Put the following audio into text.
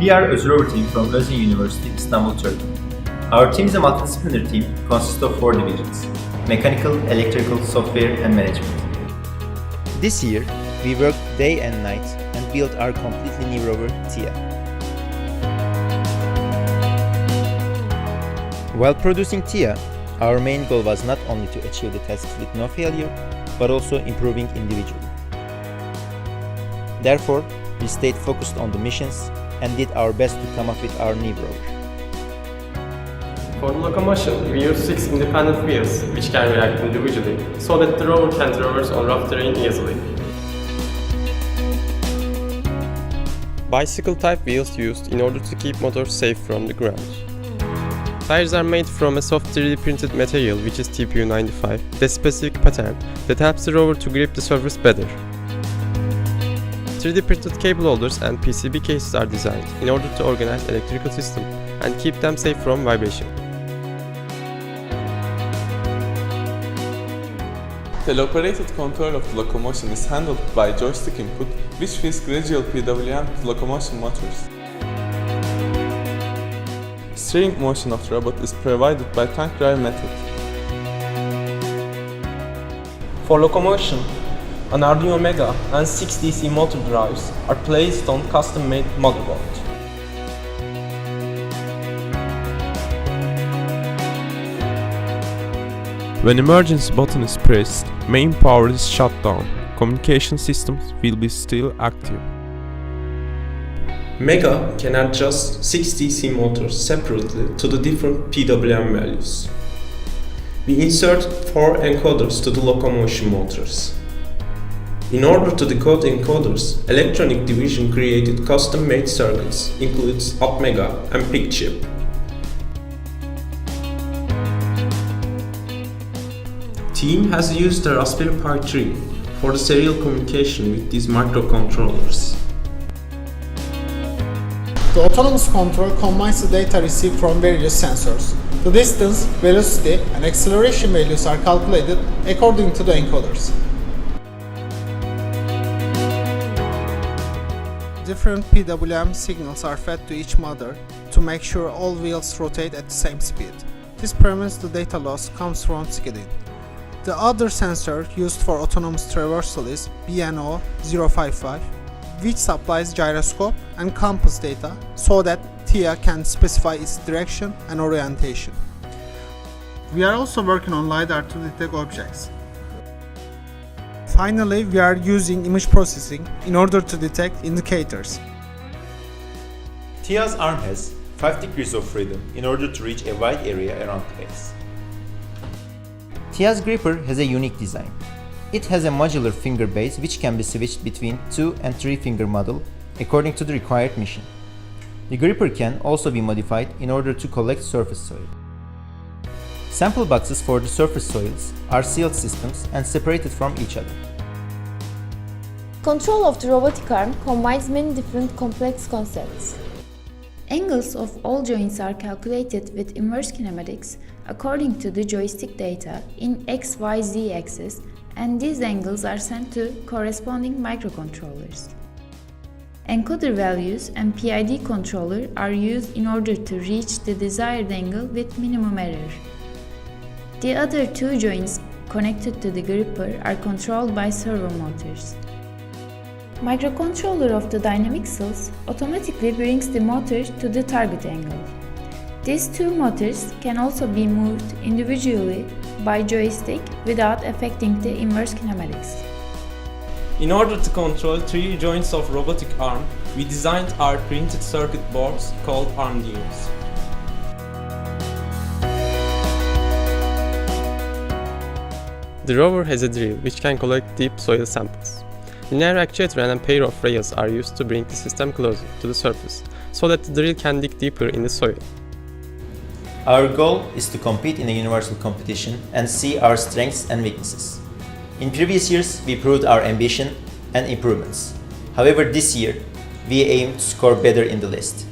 We are Özür Rover team from Özyeğin University, Istanbul, Turkey. Our team is a multidisciplinary team consisting of 4 divisions: mechanical, electrical, software, and management. This year, we worked day and night and built our completely new rover, TIA. While producing TIA, our main goal was not only to achieve the tasks with no failure, but also improving individually. Therefore, we stayed focused on the missions and did our best to come up with our new rover. For the locomotion, we use 6 independent wheels which can react individually so that the rover can traverse on rough terrain easily. Bicycle-type wheels used in order to keep motors safe from the ground. Tires are made from a soft 3D printed material which is TPU95, the specific pattern that helps the rover to grip the surface better. 3D printed cable holders and PCB cases are designed in order to organize electrical system and keep them safe from vibration. Teleoperated control of the locomotion is handled by joystick input, which feeds gradual PWM to locomotion motors. Steering motion of the robot is provided by tank drive method. For locomotion, an Arduino Mega and 6 DC motor drives are placed on custom-made motherboard. When emergency button is pressed, main power is shut down. Communication systems will be still active. Mega can adjust 6 DC motors separately to the different PWM values. We insert 4 encoders to the locomotion motors. In order to decode encoders, Electronic Division created custom-made circuits, includes UpMega and PICchip. Team has used the Raspberry Pi 3 for the serial communication with these microcontrollers. The autonomous control combines the data received from various sensors. The distance, velocity, and acceleration values are calculated according to the encoders. Different PWM signals are fed to each motor to make sure all wheels rotate at the same speed. This prevents the data loss comes from skidding. The other sensor used for autonomous traversal is BNO055, which supplies gyroscope and compass data so that TIA can specify its direction and orientation. We are also working on LiDAR to detect objects. Finally, we are using image processing in order to detect indicators. TIA's arm has 5 degrees of freedom in order to reach a wide area around the base. TIA's gripper has a unique design. It has a modular finger base which can be switched between 2 and 3 finger model according to the required mission. The gripper can also be modified in order to collect surface soil. Sample boxes for the surface soils are sealed systems and separated from each other. Control of the robotic arm combines many different complex concepts. Angles of all joints are calculated with inverse kinematics according to the joystick data in X-Y-Z axis, and these angles are sent to corresponding microcontrollers. Encoder values and PID controller are used in order to reach the desired angle with minimum error. The other 2 joints connected to the gripper are controlled by servo motors. Microcontroller of the dynamic cells automatically brings the motor to the target angle. These 2 motors can also be moved individually by joystick without affecting the inverse kinematics. In order to control 3 joints of robotic arm, we designed our printed circuit boards called Arduinos. The rover has a drill which can collect deep soil samples. Linear actuator and a pair of rails are used to bring the system closer to the surface so that the drill can dig deeper in the soil. Our goal is to compete in a universal competition and see our strengths and weaknesses. In previous years, we proved our ambition and improvements. However, this year, we aim to score better in the list.